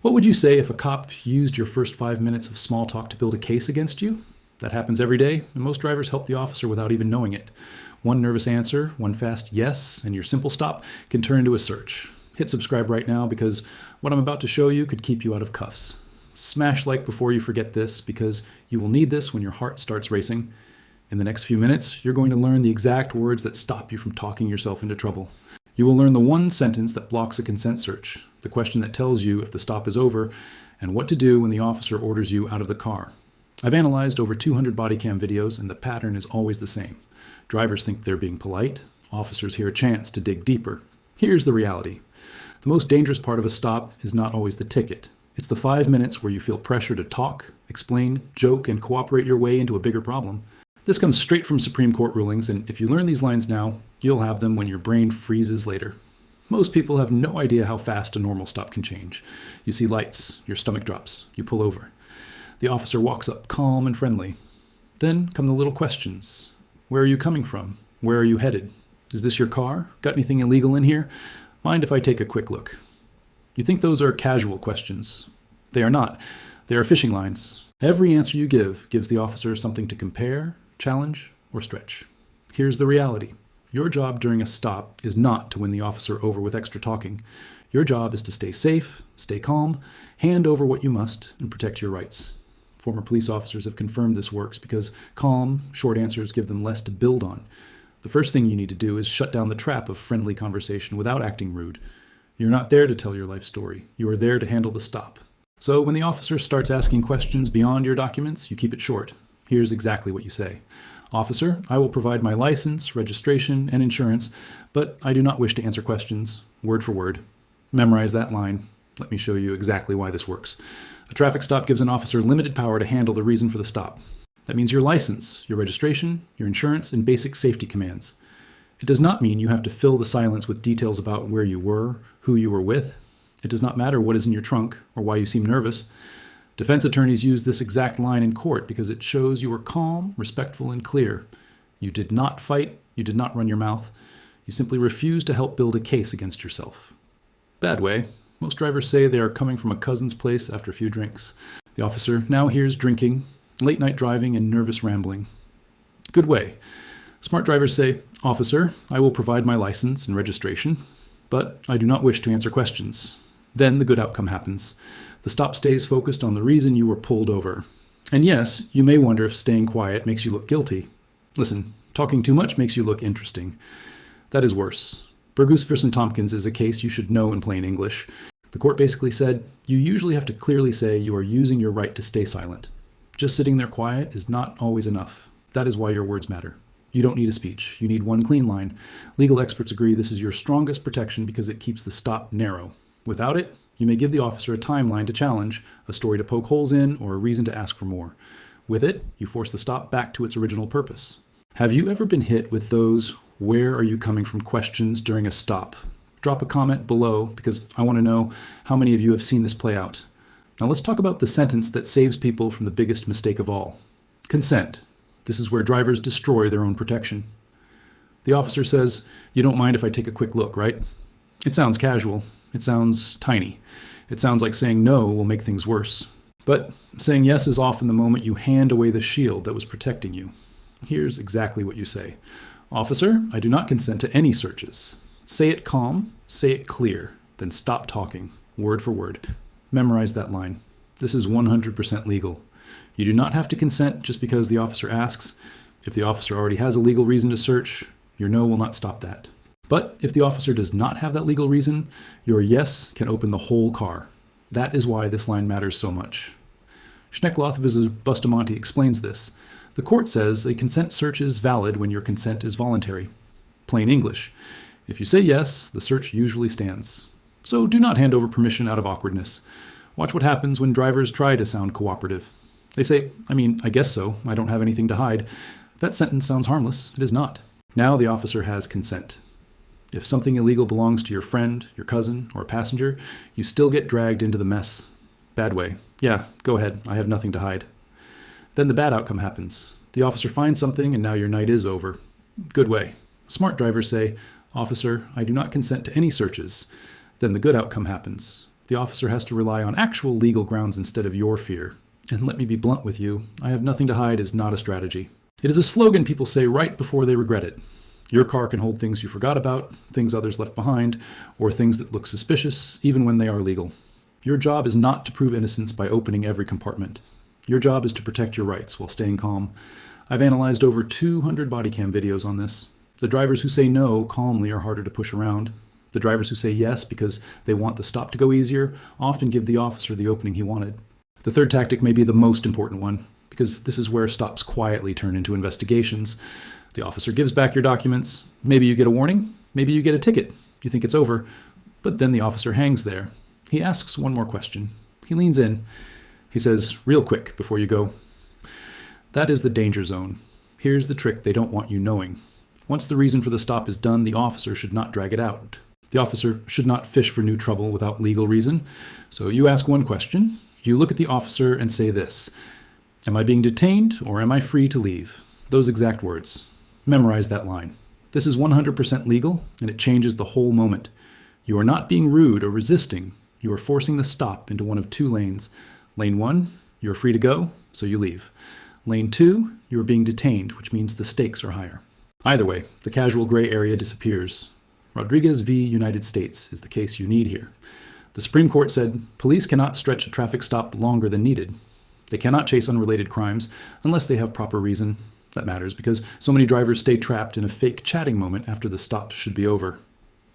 What would you say if a cop used your first 5 minutes of small talk to build a case against you? That happens every day, and most drivers help the officer without even knowing it. One nervous answer, one fast yes, and your simple stop can turn into a search. Hit subscribe right now because what I'm about to show you could keep you out of cuffs. Smash like before you forget this because you will need this when your heart starts racing. In the next few minutes, you're going to learn the exact words that stop you from talking yourself into trouble. You will learn the one sentence that blocks a consent search, the question that tells you if the stop is over, and what to do when the officer orders you out of the car. I've analyzed over 200 body cam videos, and the pattern is always the same. Drivers think they're being polite. Officers hear a chance to dig deeper. Here's the reality. The most dangerous part of a stop is not always the ticket. It's the 5 minutes where you feel pressure to talk, explain, joke, and cooperate your way into a bigger problem. This comes straight from Supreme Court rulings, and if you learn these lines now, you'll have them when your brain freezes later. Most people have no idea how fast a normal stop can change. You see lights, your stomach drops, you pull over. The officer walks up calm and friendly. Then come the little questions. Where are you coming from? Where are you headed? Is this your car? Got anything illegal in here? Mind if I take a quick look? You think those are casual questions. They are not. They are fishing lines. Every answer you give gives the officer something to compare, challenge, or stretch. Here's the reality. Your job during a stop is not to win the officer over with extra talking. Your job is to stay safe, stay calm, hand over what you must, and protect your rights. Former police officers have confirmed this works because calm, short answers give them less to build on. The first thing you need to do is shut down the trap of friendly conversation without acting rude. You're not there to tell your life story. You are there to handle the stop. So when the officer starts asking questions beyond your documents, you keep it short. Here's exactly what you say. Officer, I will provide my license, registration, and insurance, but I do not wish to answer questions, word for word. Memorize that line. Let me show you exactly why this works. A traffic stop gives an officer limited power to handle the reason for the stop. That means your license, your registration, your insurance, and basic safety commands. It does not mean you have to fill the silence with details about where you were, who you were with. It does not matter what is in your trunk or why you seem nervous. Defense attorneys use this exact line in court because it shows you were calm, respectful, and clear. You did not fight. You did not run your mouth. You simply refused to help build a case against yourself. Bad way. Most drivers say they are coming from a cousin's place after a few drinks. The officer now hears drinking, late night driving, and nervous rambling. Good way. Smart drivers say, Officer, I will provide my license and registration, but I do not wish to answer questions. Then the good outcome happens. The stop stays focused on the reason you were pulled over. And yes, you may wonder if staying quiet makes you look guilty. Listen, talking too much makes you look interesting. That is worse. Burgos v. Tompkins is a case you should know in plain English. The court basically said, you usually have to clearly say you are using your right to stay silent. Just sitting there quiet is not always enough. That is why your words matter. You don't need a speech. You need one clean line. Legal experts agree this is your strongest protection because it keeps the stop narrow. Without it, you may give the officer a timeline to challenge, a story to poke holes in, or a reason to ask for more. With it, you force the stop back to its original purpose. Have you ever been hit with those "where are you coming from" questions during a stop? Drop a comment below because I want to know how many of you have seen this play out. Now let's talk about the sentence that saves people from the biggest mistake of all. Consent. This is where drivers destroy their own protection. The officer says, you don't mind if I take a quick look, right? It sounds casual. It sounds tiny. It sounds like saying no will make things worse. But saying yes is often the moment you hand away the shield that was protecting you. Here's exactly what you say. Officer, I do not consent to any searches. Say it calm, say it clear, then stop talking, word for word. Memorize that line. This is 100% legal. You do not have to consent just because the officer asks. If the officer already has a legal reason to search, your no will not stop that. But if the officer does not have that legal reason, your yes can open the whole car. That is why this line matters so much. Schneckloth v. Bustamante explains this. The court says a consent search is valid when your consent is voluntary. Plain English. If you say yes, the search usually stands. So do not hand over permission out of awkwardness. Watch what happens when drivers try to sound cooperative. They say, I guess so. I don't have anything to hide. That sentence sounds harmless. It is not. Now the officer has consent. If something illegal belongs to your friend, your cousin, or a passenger, you still get dragged into the mess. Bad way. Yeah, go ahead. I have nothing to hide. Then the bad outcome happens. The officer finds something and now your night is over. Good way. Smart drivers say, Officer, I do not consent to any searches. Then the good outcome happens. The officer has to rely on actual legal grounds instead of your fear. And let me be blunt with you, I have nothing to hide is not a strategy. It is a slogan people say right before they regret it. Your car can hold things you forgot about, things others left behind, or things that look suspicious, even when they are legal. Your job is not to prove innocence by opening every compartment. Your job is to protect your rights while staying calm. I've analyzed over 200 body cam videos on this. The drivers who say no calmly are harder to push around. The drivers who say yes because they want the stop to go easier often give the officer the opening he wanted. The third tactic may be the most important one, because this is where stops quietly turn into investigations. The officer gives back your documents. Maybe you get a warning. Maybe you get a ticket. You think it's over. But then the officer hangs there. He asks one more question. He leans in. He says, real quick before you go, that is the danger zone. Here's the trick they don't want you knowing. Once the reason for the stop is done, the officer should not drag it out. The officer should not fish for new trouble without legal reason. So you ask one question. You look at the officer and say this: am I being detained or am I free to leave? Those exact words. Memorize that line. This is 100% legal, and it changes the whole moment. You are not being rude or resisting. You are forcing the stop into one of two lanes. Lane 1, you are free to go, so you leave. Lane 2, you are being detained, which means the stakes are higher. Either way, the casual gray area disappears. Rodriguez v. United States is the case you need here. The Supreme Court said police cannot stretch a traffic stop longer than needed. They cannot chase unrelated crimes unless they have proper reason. That matters because so many drivers stay trapped in a fake chatting moment after the stop should be over.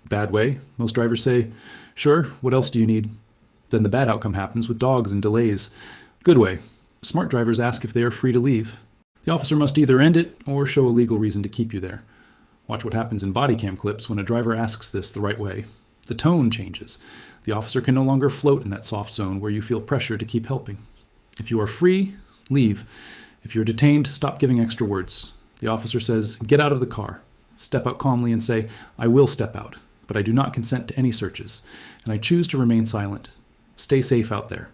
Bad way, most drivers say, sure, what else do you need? Then the bad outcome happens with dogs and delays. Good way, smart drivers ask if they are free to leave. The officer must either end it or show a legal reason to keep you there. Watch what happens in body cam clips when a driver asks this the right way. The tone changes. The officer can no longer float in that soft zone where you feel pressure to keep helping. If you are free, leave. If you're detained, stop giving extra words. The officer says, get out of the car. Step out calmly and say, I will step out, but I do not consent to any searches, and I choose to remain silent. Stay safe out there.